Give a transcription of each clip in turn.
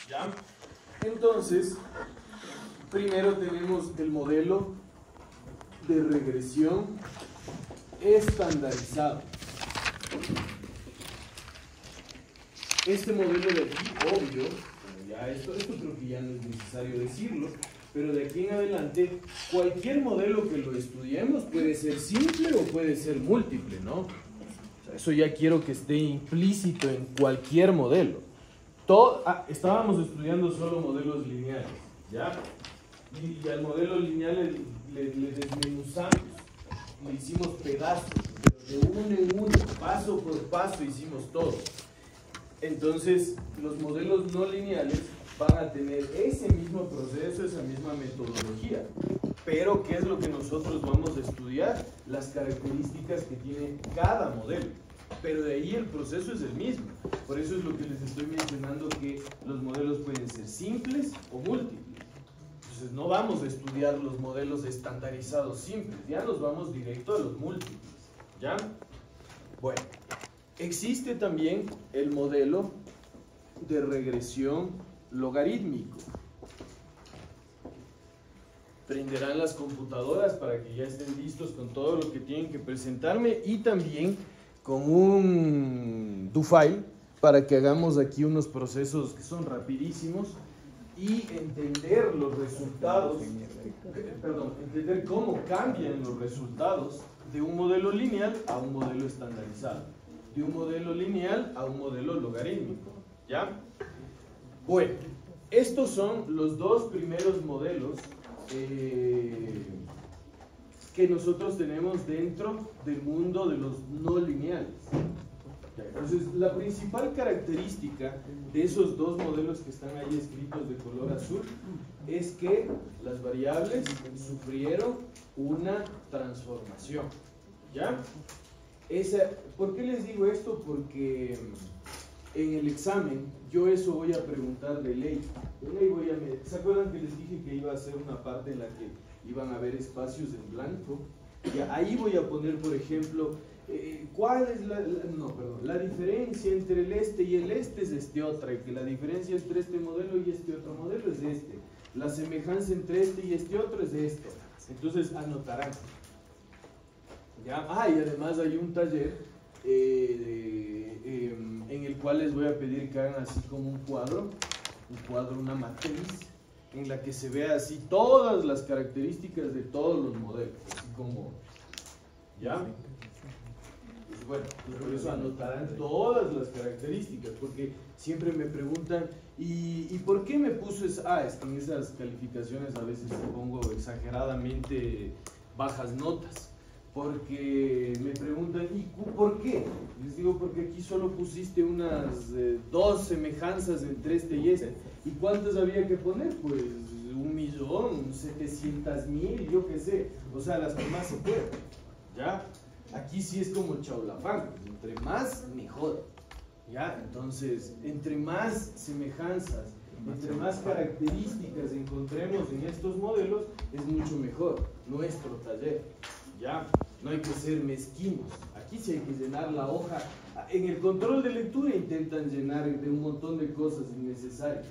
¿Ya? Entonces, primero tenemos el modelo de regresión estandarizado. Este modelo de aquí, obvio, ya esto creo que ya no es necesario decirlo, pero de aquí en adelante, cualquier modelo que lo estudiemos puede ser simple o puede ser múltiple, ¿no? O sea, eso ya quiero que esté implícito en cualquier modelo. Estábamos estudiando solo modelos lineales, ¿ya? Y al modelo lineal le desmenuzamos, le hicimos pedazos, pero de uno en uno, paso por paso hicimos todo. Entonces, los modelos no lineales van a tener ese mismo proceso, esa misma metodología. Pero, ¿qué es lo que nosotros vamos a estudiar? Las características que tiene cada modelo. Pero de ahí el proceso es el mismo. Por eso es lo que les estoy mencionando, que los modelos pueden ser simples o múltiples. Entonces, no vamos a estudiar los modelos estandarizados simples, ya nos vamos directo a los múltiples. ¿Ya? Bueno. Existe también el modelo de regresión logarítmico. Prenderán las computadoras para que ya estén listos con todo lo que tienen que presentarme y también con un do-file para que hagamos aquí unos procesos que son rapidísimos y entender los resultados, entender cómo cambian los resultados de un modelo lineal a un modelo estandarizado, de un modelo lineal a un modelo logarítmico, ¿ya? Bueno, estos son los dos primeros modelos que nosotros tenemos dentro del mundo de los no lineales. Entonces, la principal característica de esos dos modelos que están ahí escritos de color azul es que las variables sufrieron una transformación, ¿ya? ¿Por qué les digo esto? Porque en el examen yo eso voy a preguntar de ley. ¿Se acuerdan que les dije que iba a hacer una parte en la que iban a haber espacios en blanco? Y ahí voy a poner, por ejemplo, ¿cuál es la diferencia entre el este y el este? Es este otra, y que la diferencia entre este modelo y este otro modelo es este. La semejanza entre este y este otro es esto. Entonces anotarán. ¿Ya? Y además hay un taller en el cual les voy a pedir que hagan así como un cuadro, una matriz, en la que se vea así todas las características de todos los modelos, así como, ¿ya? Pues bueno, por eso anotarán todas las características, porque siempre me preguntan, ¿y por qué me puso es que en esas calificaciones a veces pongo exageradamente bajas notas? Porque me preguntan, ¿y por qué? Les digo, porque aquí solo pusiste unas 2 semejanzas entre este y este. ¿Y cuántas había que poner? Pues 1.700.000, yo qué sé. O sea, las que más se pueden. ¿Ya? Aquí sí es como chaulafán. Entre más, mejor. ¿Ya? Entonces, entre más semejanzas, entre más características encontremos en estos modelos, es mucho mejor nuestro taller. ¿Ya? No hay que ser mezquinos. Aquí sí hay que llenar la hoja. En el control de lectura intentan llenar de un montón de cosas innecesarias.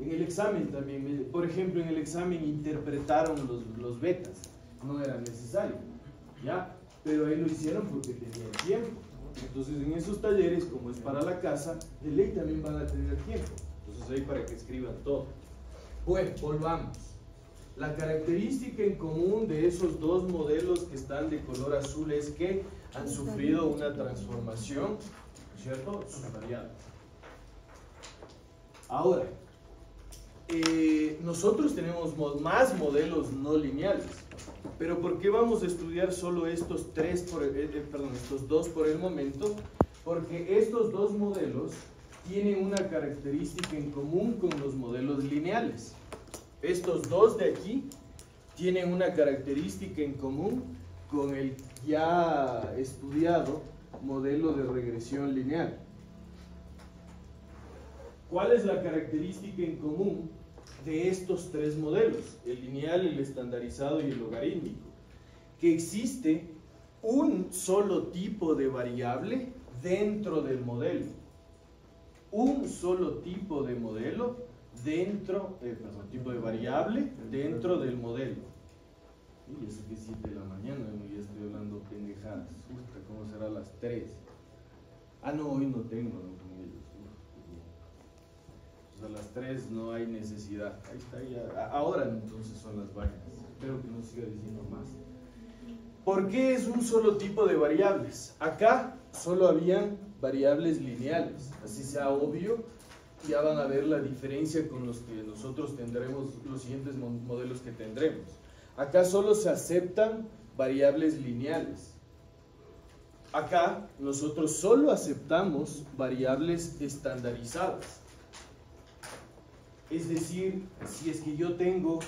En el examen también, por ejemplo, en el examen interpretaron los betas. No era necesario, ¿ya? Pero ahí lo hicieron porque tenían tiempo. Entonces, en esos talleres, como es para la casa, de ley también van a tener tiempo. Entonces, ahí para que escriban todo. Bueno, volvamos. La característica en común de esos dos modelos que están de color azul es que han sufrido una transformación, ¿cierto? Subvariada. Ahora, nosotros tenemos más modelos no lineales, pero ¿por qué vamos a estudiar solo estos dos por el momento? Porque estos dos modelos tienen una característica en común con los modelos lineales. Estos dos de aquí tienen una característica en común con el ya estudiado modelo de regresión lineal. ¿Cuál es la característica en común de estos tres modelos? El lineal, el estandarizado y el logarítmico. Que existe un solo tipo de variable dentro del modelo. Un solo tipo de modelo dentro, tipo de variable dentro del modelo. Y eso que es 7 de la mañana, ya estoy hablando pendejadas. Uf, ¿cómo será las 3? Ah, no, hoy no tengo, ¿no? Con ellos. Pues a las 3 no hay necesidad. Ahí está, ya. Ahora entonces son las vainas. Espero que no siga diciendo más. ¿Por qué es un solo tipo de variables? Acá solo habían variables lineales. Así sea obvio, ya van a ver la diferencia con los que nosotros tendremos, los siguientes modelos que tendremos. Acá solo se aceptan variables lineales. Acá nosotros solo aceptamos variables estandarizadas. Es decir, si es que yo tengo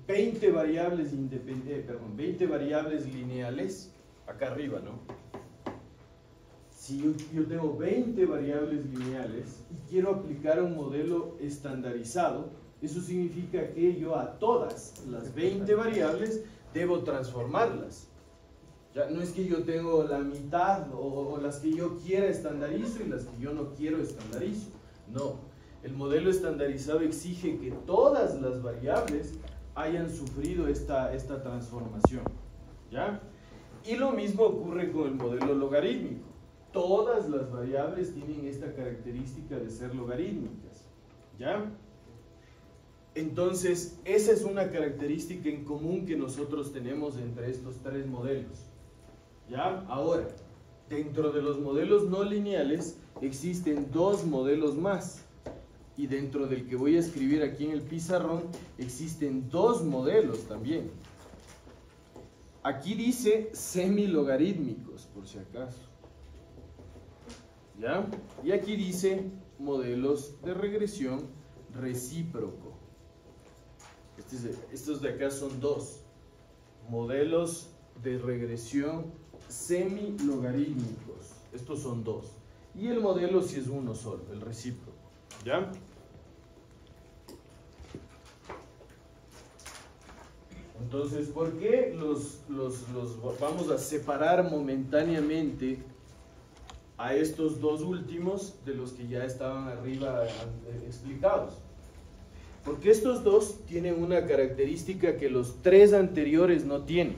20 variables 20 variables lineales, acá arriba, ¿no? Si yo tengo 20 variables lineales y quiero aplicar un modelo estandarizado, eso significa que yo a todas las 20 variables debo transformarlas. Ya no es que yo tengo la mitad o las que yo quiera estandarizo y las que yo no quiero estandarizo. No, el modelo estandarizado exige que todas las variables hayan sufrido esta transformación. ¿Ya? Y lo mismo ocurre con el modelo logarítmico. Todas las variables tienen esta característica de ser logarítmicas. ¿Ya? Entonces, esa es una característica en común que nosotros tenemos entre estos tres modelos. ¿Ya? Ahora, dentro de los modelos no lineales existen dos modelos más. Y dentro del que voy a escribir aquí en el pizarrón existen dos modelos también. Aquí dice semilogarítmicos, por si acaso. ¿Ya? Y aquí dice modelos de regresión recíproco. Estos de acá son dos modelos de regresión semilogarítmicos. Estos son dos. Y el modelo sí es uno solo, el recíproco. ¿Ya? Entonces, ¿por qué los vamos a separar momentáneamente a estos dos últimos de los que ya estaban arriba explicados? Porque estos dos tienen una característica que los tres anteriores no tienen.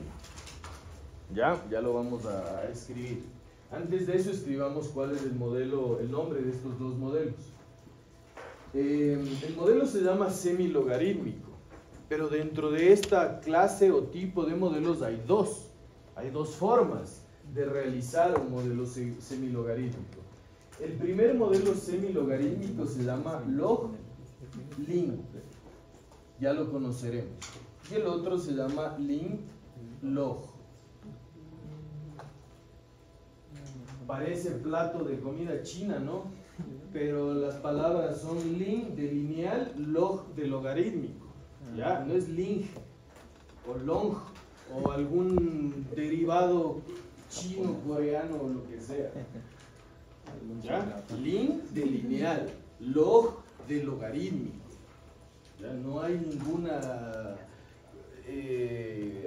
Ya lo vamos a escribir. Antes de eso escribamos cuál es el nombre de estos dos modelos. El modelo se llama semilogarítmico, pero dentro de esta clase o tipo de modelos hay dos formas de realizar un modelo semilogarítmico. El primer modelo semilogarítmico se llama log-lin, ya lo conoceremos, y el otro se llama lin-log. Parece plato de comida china, ¿no? Pero las palabras son lin de lineal, log de logarítmico. ¿Ya? No es ling o long o algún derivado chino, coreano o lo que sea. ¿Ya? Lin de lineal, log de logarítmico. ¿Ya? No hay ninguna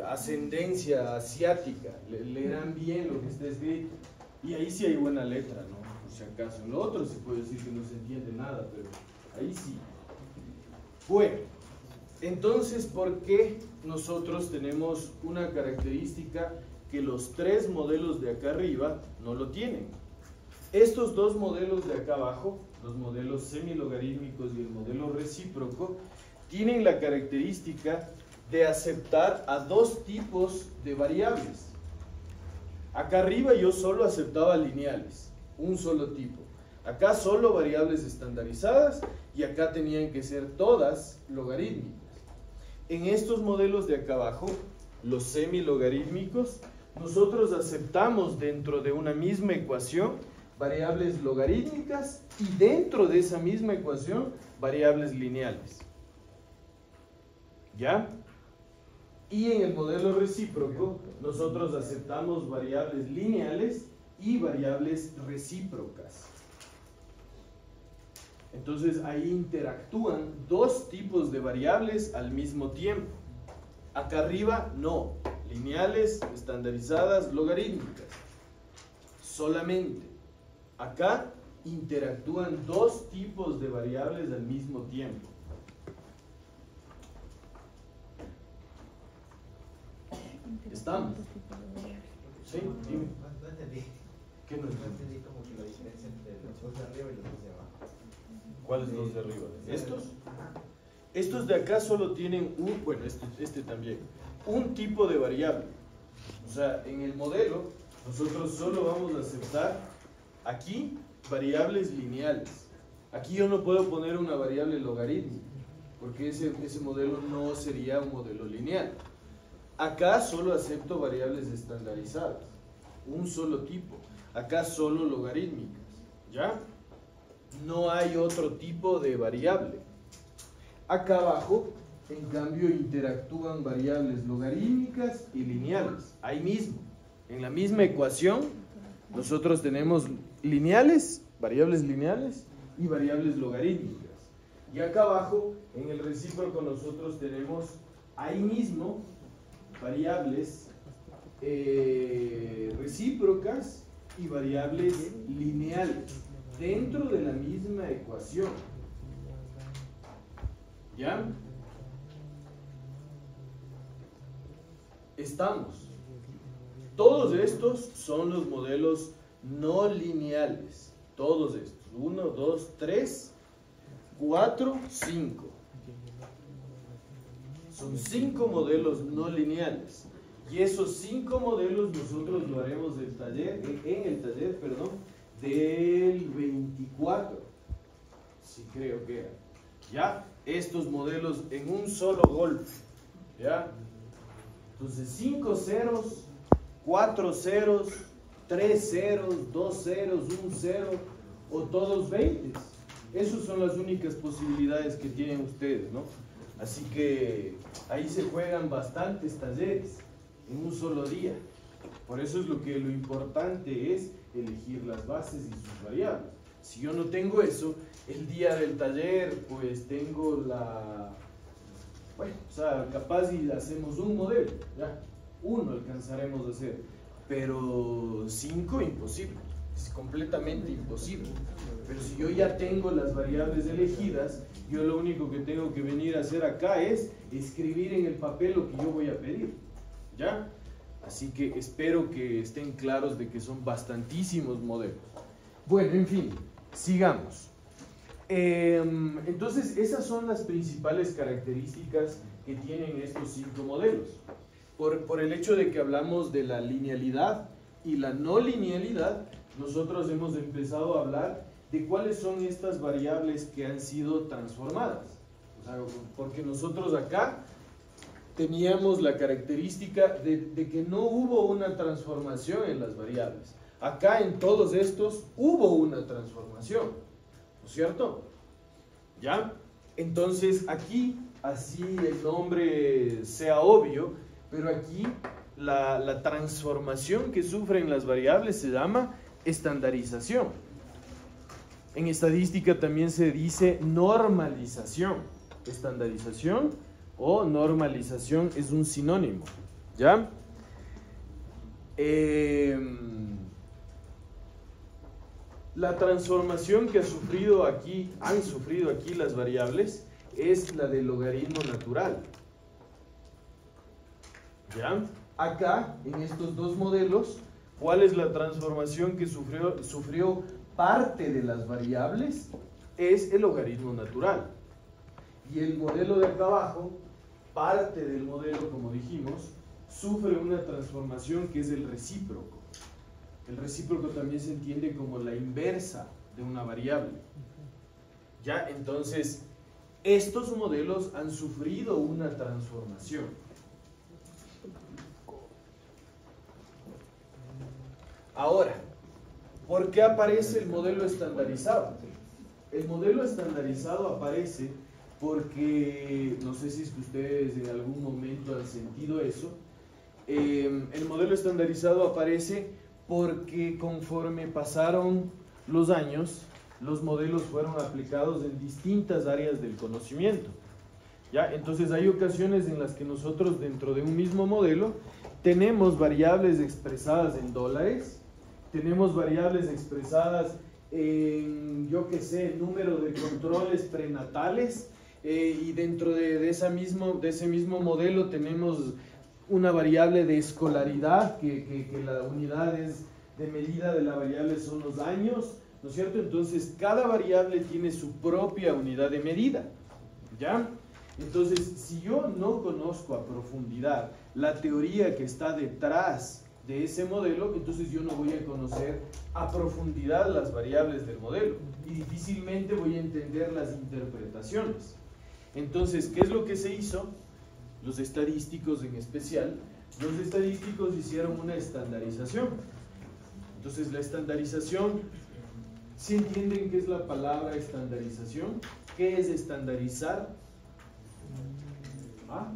ascendencia asiática. Leerán bien lo que está escrito. Y ahí sí hay buena letra, ¿no? Por si acaso. En lo otro se puede decir que no se entiende nada, pero ahí sí. Bueno, entonces, ¿por qué nosotros tenemos una característica que los tres modelos de acá arriba no lo tienen? Estos dos modelos de acá abajo, los modelos semilogarítmicos y el modelo recíproco, tienen la característica de aceptar a dos tipos de variables. Acá arriba yo solo aceptaba lineales, un solo tipo. Acá solo variables estandarizadas y acá tenían que ser todas logarítmicas. En estos modelos de acá abajo, los semilogarítmicos, nosotros aceptamos dentro de una misma ecuación variables logarítmicas y dentro de esa misma ecuación variables lineales. ¿Ya? Y en el modelo recíproco, nosotros aceptamos variables lineales y variables recíprocas. Entonces ahí interactúan dos tipos de variables al mismo tiempo. Acá arriba no, lineales, estandarizadas, logarítmicas. Solamente. Acá interactúan dos tipos de variables al mismo tiempo. ¿Estamos? ¿Sí? Dime. No entendí. ¿Qué no No entendí? entendí como que la diferencia entre los dos de arriba y los dos de abajo. ¿Cuáles dos de arriba? ¿Estos? Ajá. Estos de acá solo tienen bueno, este también, un tipo de variable. O sea, en el modelo nosotros solo vamos a aceptar aquí variables lineales. Aquí yo no puedo poner una variable logarítmica, porque ese modelo no sería un modelo lineal. Acá solo acepto variables estandarizadas, un solo tipo. Acá solo logarítmicas, ¿ya? No hay otro tipo de variable. Acá abajo, en cambio, interactúan variables logarítmicas y lineales. Ahí mismo, en la misma ecuación, nosotros tenemos lineales, variables lineales y variables logarítmicas. Y acá abajo, en el recíproco, nosotros tenemos ahí mismo variables recíprocas y variables lineales dentro de la misma ecuación. ¿Ya? Estamos. Todos estos son los modelos no lineales. Todos estos. 1, 2, 3, 4, 5. Son 5 modelos no lineales. Y esos 5 modelos nosotros lo haremos en el taller, del 24. Sí, creo que era. ¿Ya? Estos modelos en un solo golpe. ¿Ya? Entonces 5 ceros, 4 ceros, 3 ceros, 2 ceros, 1 cero o todos 20. Esas son las únicas posibilidades que tienen ustedes, ¿no? Así que ahí se juegan bastantes talleres en un solo día. Por eso es lo importante es elegir las bases y sus variables. Si yo no tengo eso, el día del taller, pues tengo bueno, o sea, capaz y hacemos un modelo, ya, uno alcanzaremos a hacer, pero 5 imposible, es completamente imposible. Pero si yo ya tengo las variables elegidas, yo lo único que tengo que venir a hacer acá es escribir en el papel lo que yo voy a pedir, ¿ya? Así que espero que estén claros de que son bastantísimos modelos. Bueno, en fin, sigamos. Entonces, esas son las principales características que tienen estos 5 modelos. Por el hecho de que hablamos de la linealidad y la no linealidad, nosotros hemos empezado a hablar de cuáles son estas variables que han sido transformadas. O sea, porque nosotros acá teníamos la característica de que no hubo una transformación en las variables. Acá en todos estos hubo una transformación, ¿no es cierto? ¿Ya? Entonces aquí, así el nombre sea obvio, pero aquí la transformación que sufren las variables se llama estandarización. En estadística también se dice normalización. Estandarización o normalización es un sinónimo, ¿ya? La transformación que han sufrido aquí las variables es la del logaritmo natural, ¿ya? Acá, en estos dos modelos, ¿cuál es la transformación que sufrió parte de las variables? Es el logaritmo natural. Y el modelo de acá abajo, parte del modelo, como dijimos, sufre una transformación que es el recíproco. El recíproco también se entiende como la inversa de una variable. ¿Ya? Entonces, estos modelos han sufrido una transformación. Ahora, ¿por qué aparece el modelo estandarizado? El modelo estandarizado aparece porque, no sé si es que ustedes en algún momento han sentido eso, el modelo estandarizado aparece porque conforme pasaron los años, los modelos fueron aplicados en distintas áreas del conocimiento. ¿Ya? Entonces hay ocasiones en las que nosotros dentro de un mismo modelo tenemos variables expresadas en dólares, tenemos variables expresadas en, yo qué sé, número de controles prenatales, y dentro de ese mismo modelo tenemos una variable de escolaridad, que la unidad de medida de la variable son los años, ¿no es cierto? Entonces, cada variable tiene su propia unidad de medida, ¿ya? Entonces, si yo no conozco a profundidad la teoría que está detrás de ese modelo, entonces yo no voy a conocer a profundidad las variables del modelo y difícilmente voy a entender las interpretaciones. Entonces, ¿qué es lo que se hizo? Los estadísticos en especial, los estadísticos hicieron una estandarización. Entonces, la estandarización, ¿sí entienden qué es la palabra estandarización? ¿Qué es estandarizar? ¿Ah?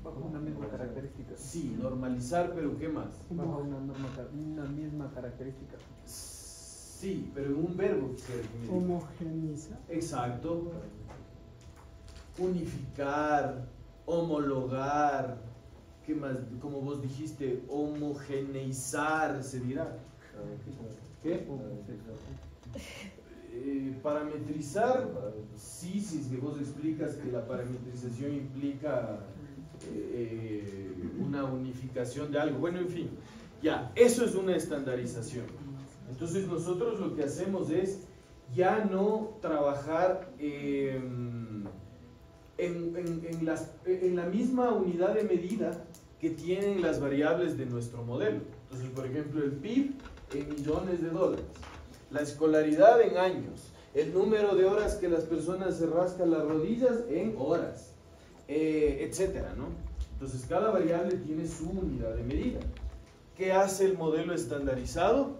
Bajo una misma característica. Sí, normalizar, pero ¿qué más? Bajo una misma característica. Sí, pero en un verbo. Homogeneizar. Exacto. Unificar, homologar, ¿qué más? Como vos dijiste, homogeneizar, se dirá. ¿Qué? Parametrizar, sí, si es que vos explicas que la parametrización implica una unificación de algo. Bueno, en fin, ya, eso es una estandarización. Entonces nosotros lo que hacemos es ya no trabajar en la misma unidad de medida que tienen las variables de nuestro modelo. Entonces, por ejemplo, el PIB en millones de dólares, la escolaridad en años, el número de horas que las personas se rascan las rodillas en horas, etcétera, ¿no? Entonces, cada variable tiene su unidad de medida. ¿Qué hace el modelo estandarizado?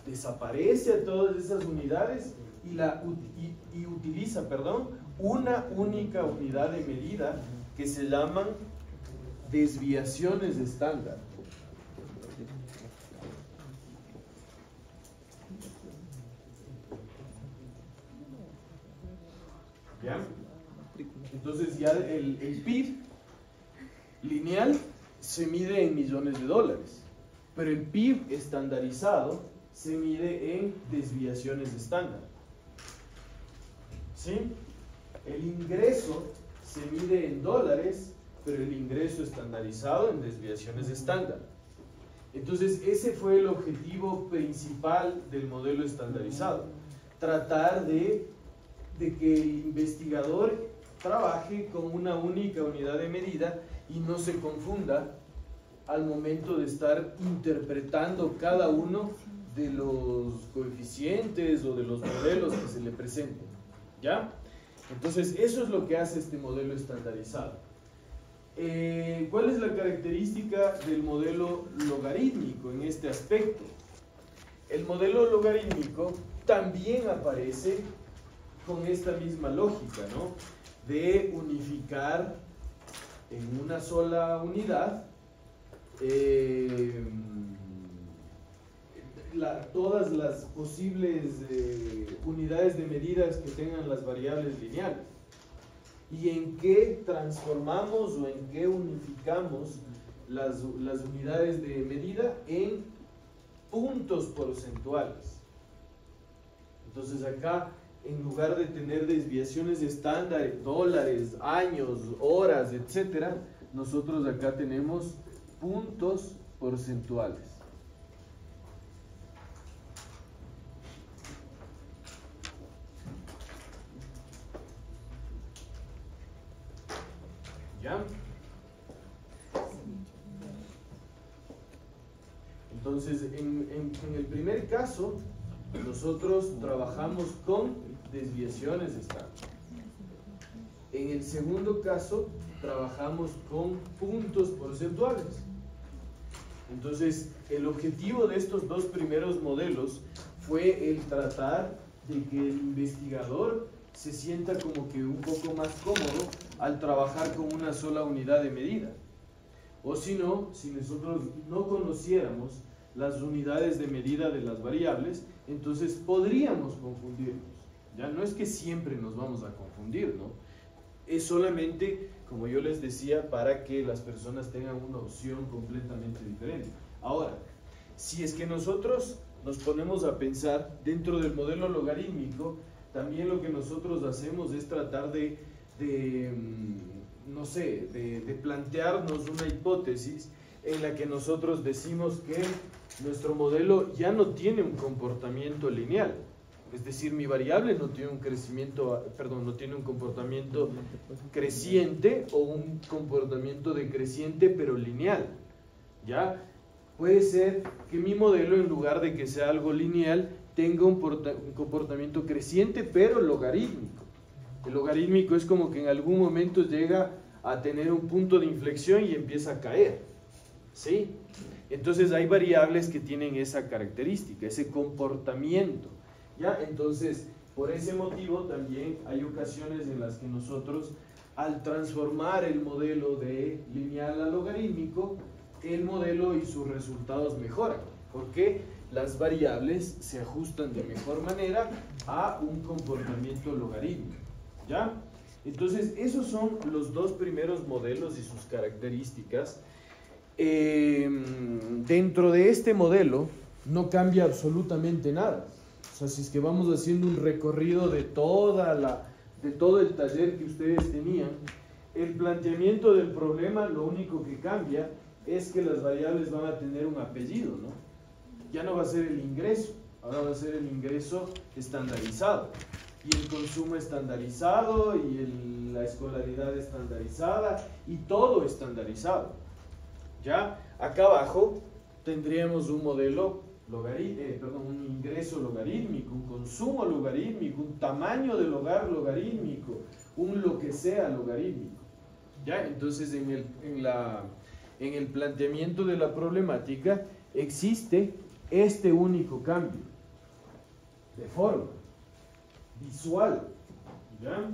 Desaparece a todas esas unidades y utiliza, una única unidad de medida que se llaman desviaciones estándar. ¿Ya? Entonces ya el PIB lineal se mide en millones de dólares, pero el PIB estandarizado se mide en desviaciones estándar. ¿Sí? El ingreso se mide en dólares, pero el ingreso estandarizado en desviaciones estándar. Entonces ese fue el objetivo principal del modelo estandarizado, tratar de que el investigador trabaje con una única unidad de medida y no se confunda al momento de estar interpretando cada uno de los coeficientes o de los modelos que se le presenten. ¿Ya? Entonces eso es lo que hace este modelo estandarizado. ¿Cuál es la característica del modelo logarítmico en este aspecto? El modelo logarítmico también aparece con esta misma lógica, ¿no? De unificar en una sola unidad todas las posibles unidades de medidas que tengan las variables lineales. ¿Y en qué transformamos o en qué unificamos las unidades de medida? En puntos porcentuales. Entonces acá, en lugar de tener desviaciones estándar, dólares, años, horas, etc., nosotros acá tenemos puntos porcentuales. ¿Ya? Entonces, en el primer caso, nosotros trabajamos con desviaciones estándar. En el segundo caso, trabajamos con puntos porcentuales. Entonces, el objetivo de estos dos primeros modelos fue el tratar de que el investigador se sienta como que un poco más cómodo al trabajar con una sola unidad de medida. O si no, si nosotros no conociéramos las unidades de medida de las variables, entonces podríamos confundirnos. Ya no es que siempre nos vamos a confundir, ¿no? Es solamente, como yo les decía, para que las personas tengan una opción completamente diferente. Ahora, si es que nosotros nos ponemos a pensar dentro del modelo logarítmico, también lo que nosotros hacemos es tratar de no sé, de plantearnos una hipótesis en la que nosotros decimos que nuestro modelo ya no tiene un comportamiento lineal. Es decir, mi variable no tiene un no tiene un comportamiento creciente o un comportamiento decreciente pero lineal. ¿Ya? Puede ser que mi modelo, en lugar de que sea algo lineal, tenga un comportamiento creciente pero logarítmico. El logarítmico es como que en algún momento llega a tener un punto de inflexión y empieza a caer. ¿Sí? Entonces hay variables que tienen esa característica, ese comportamiento. ¿Ya? Entonces, por ese motivo también hay ocasiones en las que nosotros, al transformar el modelo de lineal a logarítmico, el modelo y sus resultados mejoran, porque las variables se ajustan de mejor manera a un comportamiento logarítmico. ¿Ya? Entonces, esos son los dos primeros modelos y sus características. Dentro de este modelo no cambia absolutamente nada. O sea, si es que vamos haciendo un recorrido de todo el taller que ustedes tenían, el planteamiento del problema, lo único que cambia es que las variables van a tener un apellido, ¿no? Ya no va a ser el ingreso, ahora va a ser el ingreso estandarizado, y el consumo estandarizado, y la escolaridad estandarizada, y todo estandarizado. ¿Ya? Acá abajo tendríamos un modelo un ingreso logarítmico, un consumo logarítmico, un tamaño del hogar logarítmico, un lo que sea logarítmico. ¿Ya? Entonces en el planteamiento de la problemática existe este único cambio de forma visual. ¿Ya?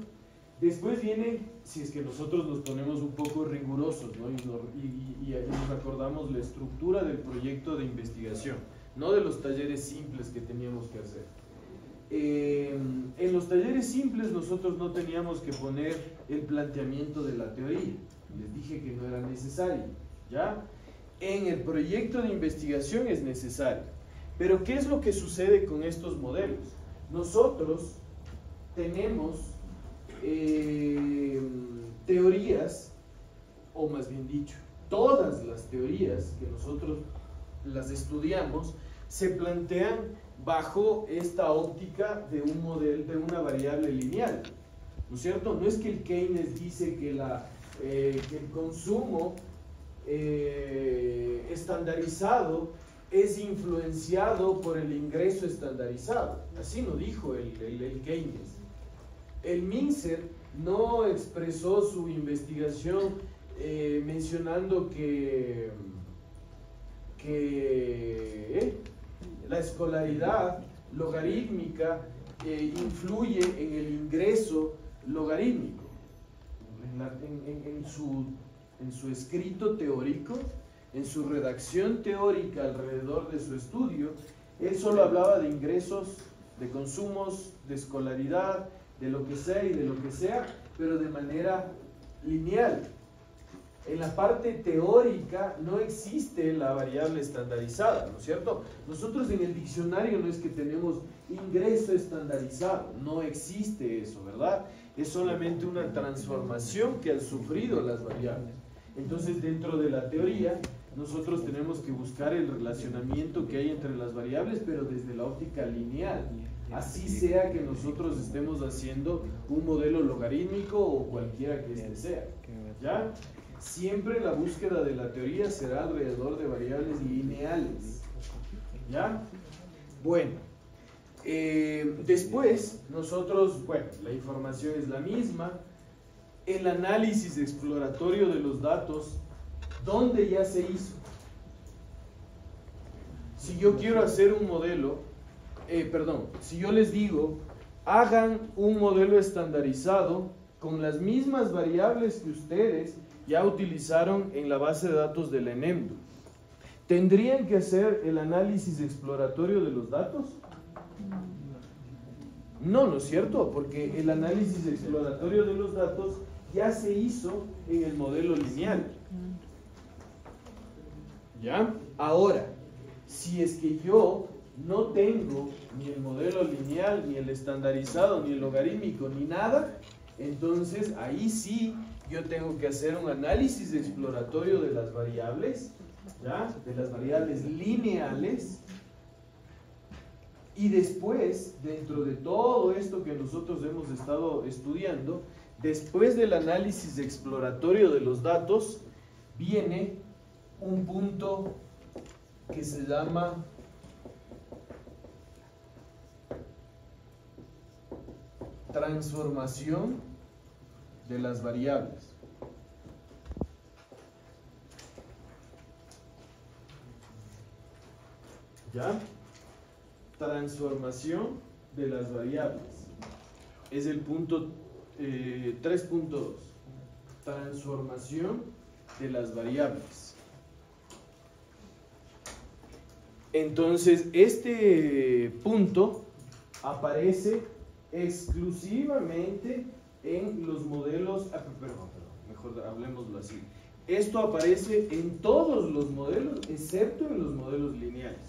Después viene, si es que nosotros nos ponemos un poco rigurosos, ¿no? y nos acordamos la estructura del proyecto de investigación, no de los talleres simples que teníamos que hacer. En los talleres simples nosotros no teníamos que poner el planteamiento de la teoría, les dije que no era necesario, ¿ya? En el proyecto de investigación es necesario. Pero ¿qué es lo que sucede con estos modelos? Nosotros tenemos teorías, o más bien dicho, todas las teorías que nosotros las estudiamos se plantean bajo esta óptica de un modelo, de una variable lineal, ¿no es cierto? No es que el Keynes dice que el consumo estandarizado es influenciado por el ingreso estandarizado. Así no dijo el Keynes. El Minzer no expresó su investigación mencionando que la escolaridad logarítmica influye en el ingreso logarítmico. En su escrito teórico, en su redacción teórica alrededor de su estudio, él solo hablaba de ingresos, de consumos, de escolaridad, de lo que sea y de lo que sea, pero de manera lineal. En la parte teórica no existe la variable estandarizada, ¿no es cierto? Nosotros en el diccionario no es que tenemos ingreso estandarizado, no existe eso, ¿verdad? Es solamente una transformación que han sufrido las variables. Entonces, dentro de la teoría, nosotros tenemos que buscar el relacionamiento que hay entre las variables, pero desde la óptica lineal. Así sea que nosotros estemos haciendo un modelo logarítmico o cualquiera que este sea. ¿Ya? Siempre la búsqueda de la teoría será alrededor de variables lineales. ¿Ya? Bueno. Después, nosotros, bueno, la información es la misma. El análisis exploratorio de los datos, ¿dónde ya se hizo? Si yo quiero hacer un modelo, si yo les digo, hagan un modelo estandarizado con las mismas variables que ustedes ya utilizaron en la base de datos del ENEMDU, ¿tendrían que hacer el análisis exploratorio de los datos? No, ¿no es cierto? Porque el análisis exploratorio de los datos ya se hizo en el modelo lineal. ¿Ya? Ahora, si es que yo no tengo ni el modelo lineal, ni el estandarizado, ni el logarítmico, ni nada, Entonces, ahí sí yo tengo que hacer un análisis exploratorio de las variables, ¿ya? De las variables lineales. Y después, dentro de todo esto que nosotros hemos estado estudiando, después del análisis exploratorio de los datos, viene un punto que se llama transformación de las variables. ¿Ya? Transformación de las variables. Es el punto 3.2. Transformación de las variables. Entonces, este punto aparece exclusivamente en los modelos, mejor hablemoslo así. Esto aparece en todos los modelos, excepto en los modelos lineales.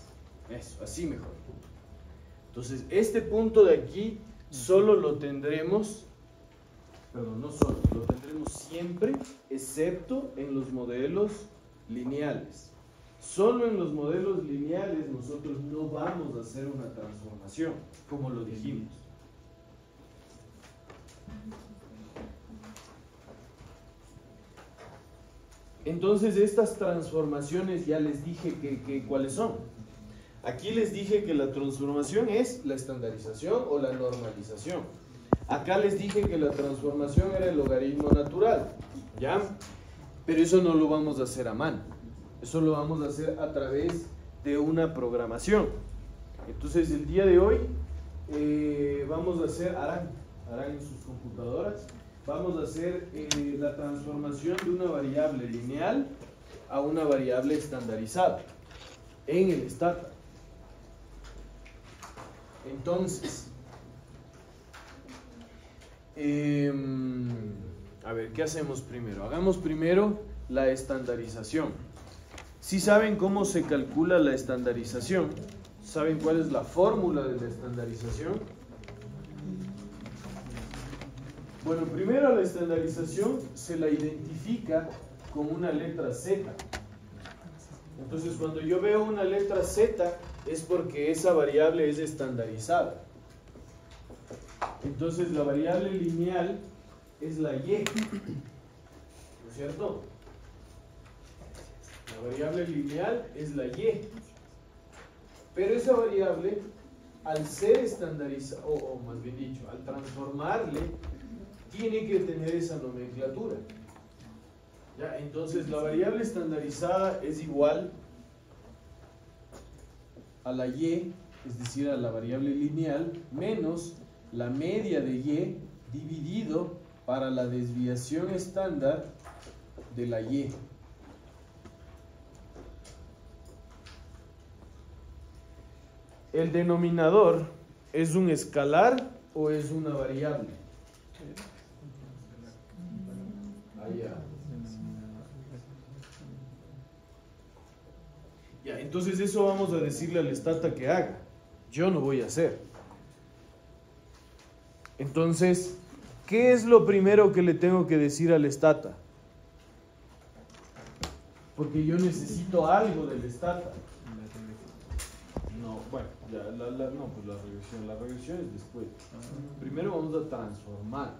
Eso, así mejor. Entonces, este punto de aquí solo lo tendremos, no solo, lo tendremos siempre, excepto en los modelos lineales. Solo en los modelos lineales nosotros no vamos a hacer una transformación, como lo dijimos. Entonces, estas transformaciones ya les dije que cuáles son. Aquí les dije que la transformación es la estandarización o la normalización. Acá les dije que la transformación era el logaritmo natural, ¿ya? Pero eso no lo vamos a hacer a mano. Eso lo vamos a hacer a través de una programación. Entonces, el día de hoy vamos a hacer, harán en sus computadoras, vamos a hacer la transformación de una variable lineal a una variable estandarizada en el Stata. Entonces, a ver, ¿qué hacemos primero? Hagamos primero la estandarización. ¿Sí saben cómo se calcula la estandarización? ¿Saben cuál es la fórmula de la estandarización? Bueno, primero la estandarización se la identifica con una letra Z. Entonces, cuando yo veo una letra Z, es porque esa variable es estandarizada. Entonces, la variable lineal es la Y, ¿no es cierto? La variable lineal es la Y. Pero esa variable, al ser estandarizada, o más bien dicho, al transformarle, tiene que tener esa nomenclatura. ¿Ya? Entonces, la variable estandarizada es igual a la Y, es decir, a la variable lineal, menos la media de Y dividido para la desviación estándar de la Y. ¿El denominador es un escalar o es una variable? Allá. Ya, entonces eso vamos a decirle al Stata que haga. Yo no voy a hacer. Entonces, ¿qué es lo primero que le tengo que decir al Stata? Porque yo necesito algo del Stata. No, bueno, ya, pues la regresión es después. Primero vamos a transformar.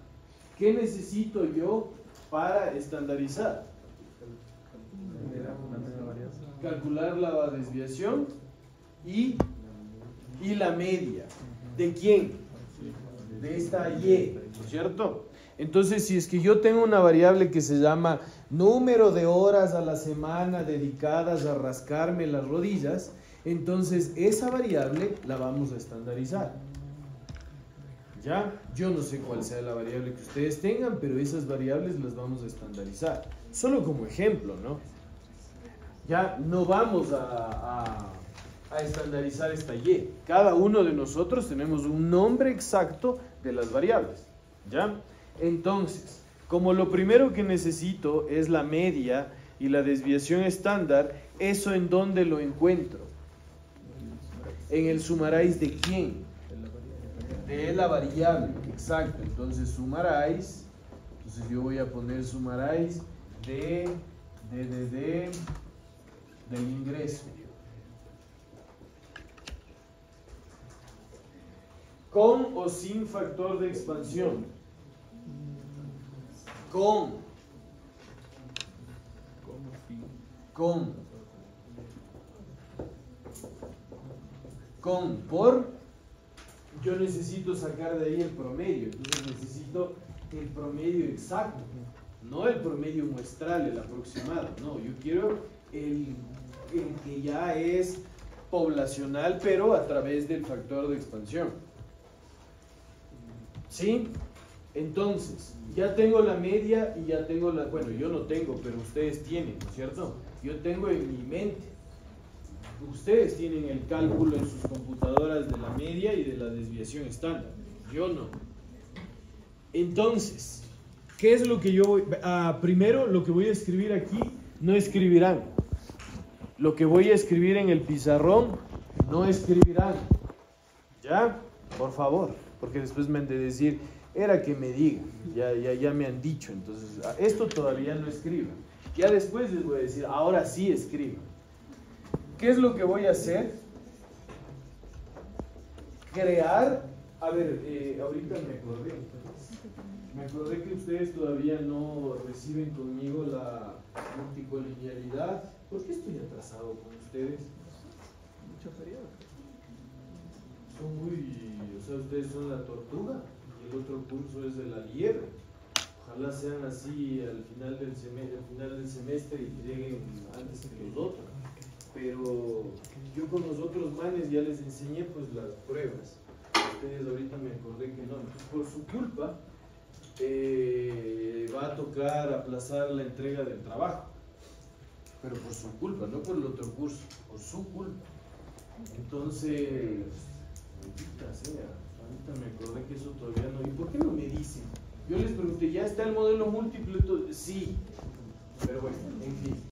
¿Qué necesito yo para estandarizar? Calcular la desviación y la media. ¿De quién? De esta Y, ¿no es cierto? Entonces, si es que yo tengo una variable que se llama número de horas a la semana dedicadas a rascarme las rodillas, entonces esa variable la vamos a estandarizar. ¿Ya? Yo no sé cuál sea la variable que ustedes tengan, pero esas variables las vamos a estandarizar. Solo como ejemplo, ¿no? Ya no vamos a estandarizar esta Y. Cada uno de nosotros tenemos un nombre exacto de las variables. ¿Ya? Entonces, como lo primero que necesito es la media y la desviación estándar, ¿eso en dónde lo encuentro? En el sumaráis de quién? De la variable. Exacto, entonces sumaráis, entonces yo voy a poner sumaráis del ingreso. ¿Con o sin factor de expansión? Con. Por. Yo necesito sacar de ahí el promedio, entonces necesito el promedio exacto, no el promedio muestral, el aproximado, no, yo quiero el que ya es poblacional, pero a través del factor de expansión. ¿Sí? Entonces, ya tengo la media y ya tengo la... Bueno, yo no tengo, pero ustedes tienen, ¿no es cierto? Yo tengo en mi mente. Ustedes tienen el cálculo en sus computadoras de la media y de la desviación estándar. Yo no. Entonces, ¿qué es lo que yo voy... primero, lo que voy a escribir aquí, no escribirán. Lo que voy a escribir en el pizarrón, no escribirán. ¿Ya? Por favor. Porque después me han de decir, era que me digan. Ya me han dicho. Entonces, esto todavía no escriban. Ya después les voy a decir, ahora sí escriban. ¿Qué es lo que voy a hacer? Crear, a ver, ahorita me acordé que ustedes todavía no reciben conmigo la multicolinealidad. ¿Por qué estoy atrasado con ustedes? Mucho periodo. Son o sea, ustedes son la tortuga y el otro curso es de la liebre. Ojalá sean así al final del semestre y lleguen antes que los otros. Pero yo con los otros manes ya les enseñé pues las pruebas. Ustedes ahorita me acordé que no. Entonces, por su culpa va a tocar aplazar la entrega del trabajo. Pero por su culpa, no por el otro curso, por su culpa. Entonces, maldita sea, ahorita me acordé que eso todavía no. ¿Y por qué no me dicen? Yo les pregunté, ¿ya está el modelo múltiple? Sí, pero bueno, en fin.